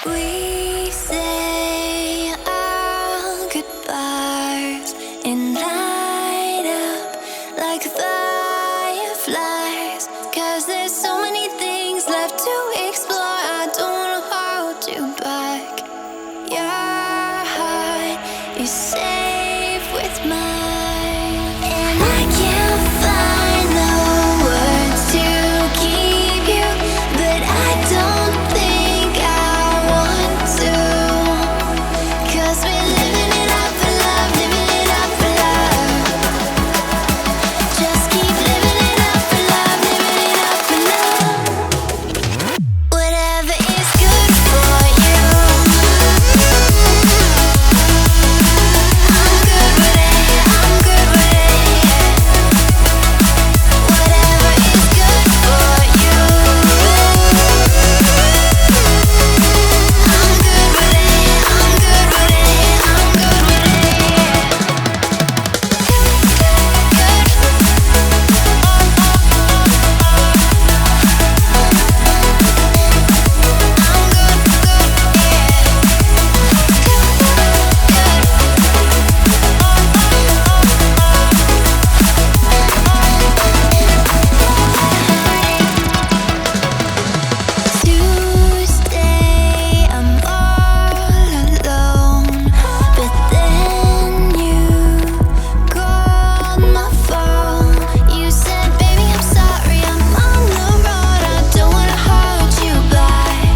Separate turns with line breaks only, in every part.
We say our goodbyes and light up like fireflies. 'Cause there's so many things left to explore. I don't wanna hold you back. Your heart is safe with mine, and I can't find the words to keep you, but I don't think I want to. 'Cause we're living it up for love, living it up for love. Just keep living it up for love, living it up for love. Whatever is good for you, I'm good with it, I'm good with it, yeah. Whatever is good for you, I'm good with it, I'm good with it, I'm good with it, yeah. Tuesday, I'm all alone, but then you called my phone. You said, "Baby, I'm sorry, I'm on the road. I don't wanna hold you back,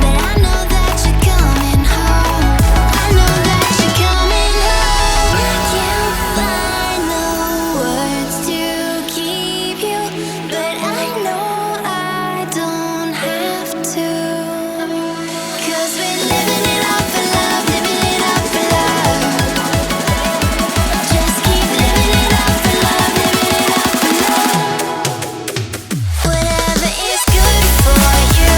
but I know that you're coming home. I know that you're coming home." I can't find the words to keep you, but I know I don't have to. 'Cause we're living it up for love, living it up for love. Just keep living it up for love, living it up for love. Whatever is good for you,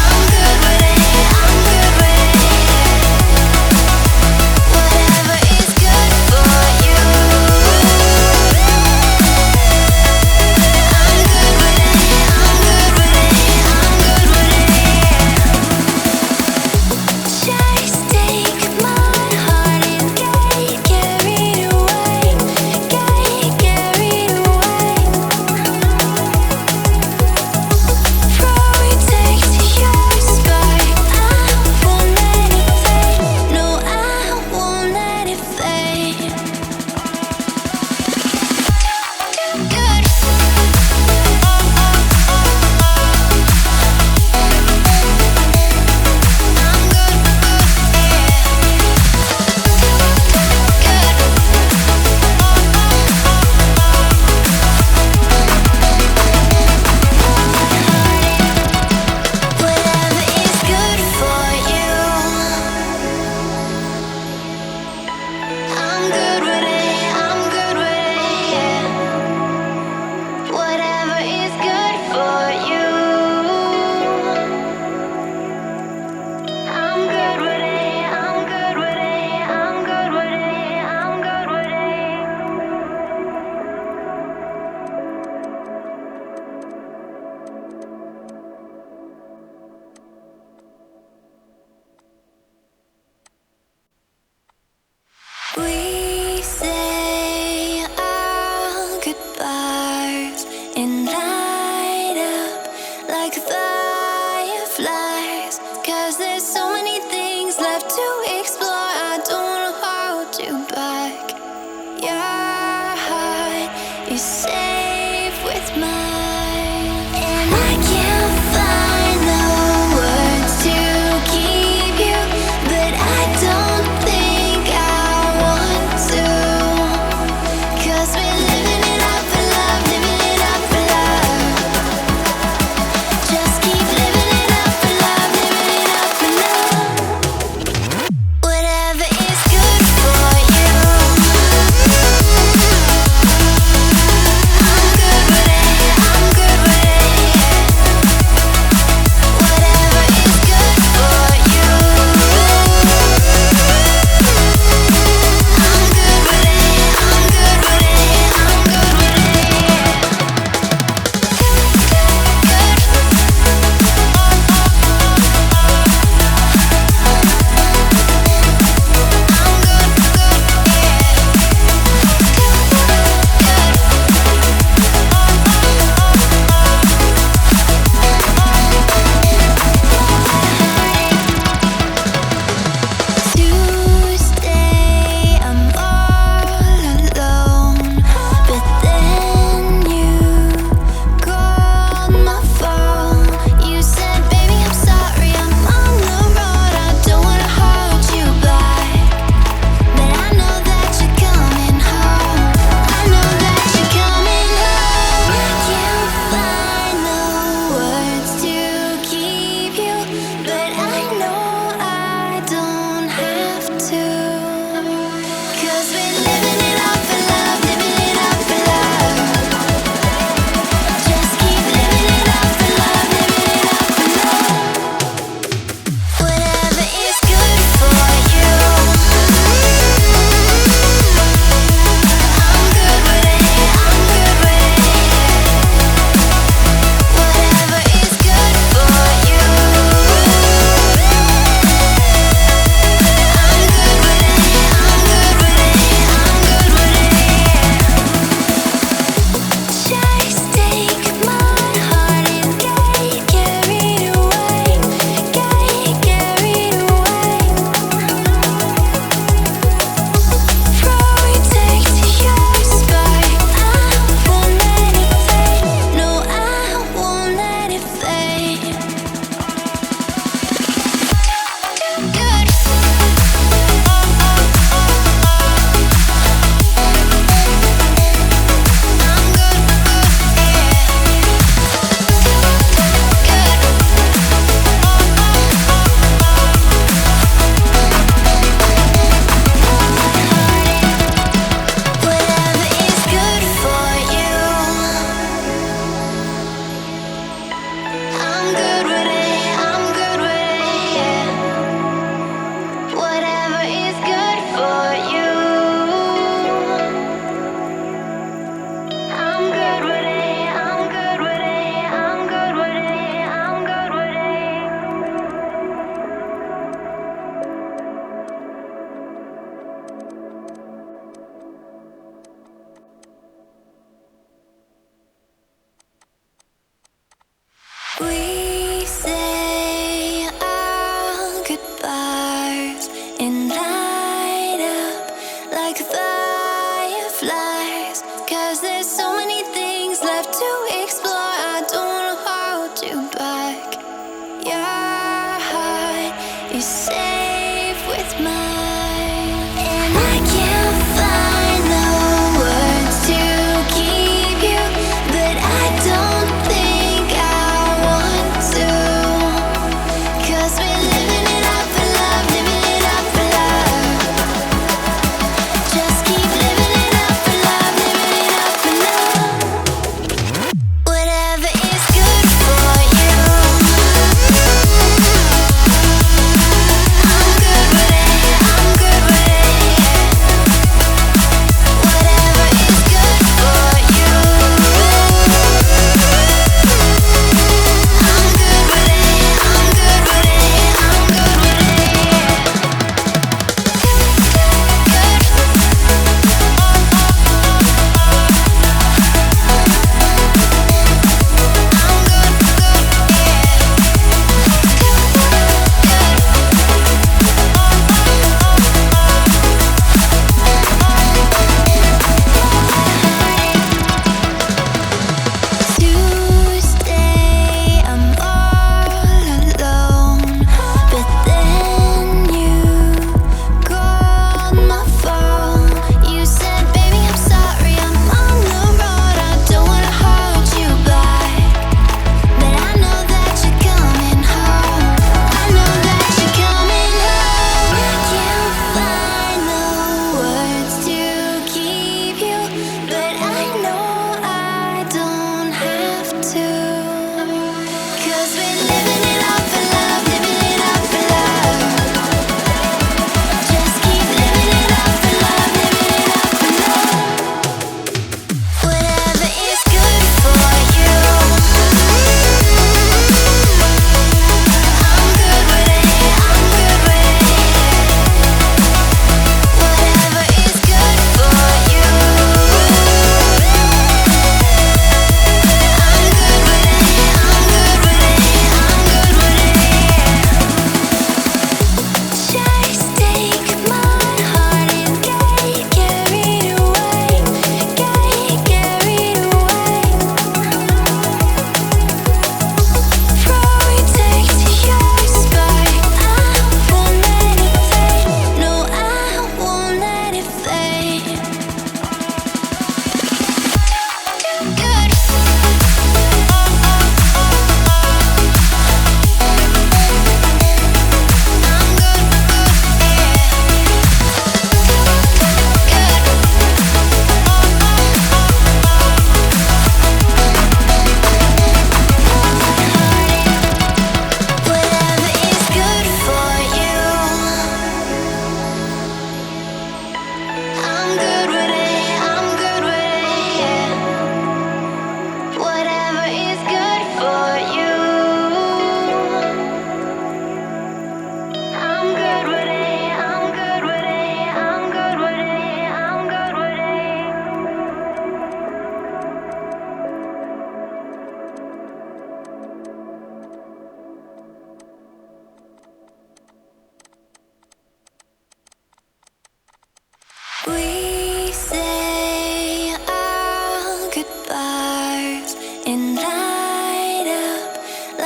I'm good with it, I'm good with it, yeah. Whatever is good for you, I'm good with it, I'm good with it, I'm good with it, yeah. Just take my heart and get carried away, get carried away. Protect your spark, I won't let it fade. No, I won't let it fade. Good. I'm good, whatever is good for you, I'm good with it, I'm good with it, yeah. Whatever is good for you, I'm good with it, I'm good with it, I'm good with it, I'm good with it. We say our goodbyes and light up like fireflies. 'Cause there's so many things left to explore. I don't wanna hold you back. Your heart is safe with mine, and I can't find the words to keep you, but I don't think I want to. 'Cause we're living it up for love, living it up for love. Just keep living it up for love,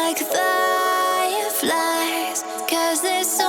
like fireflies, 'cause there's so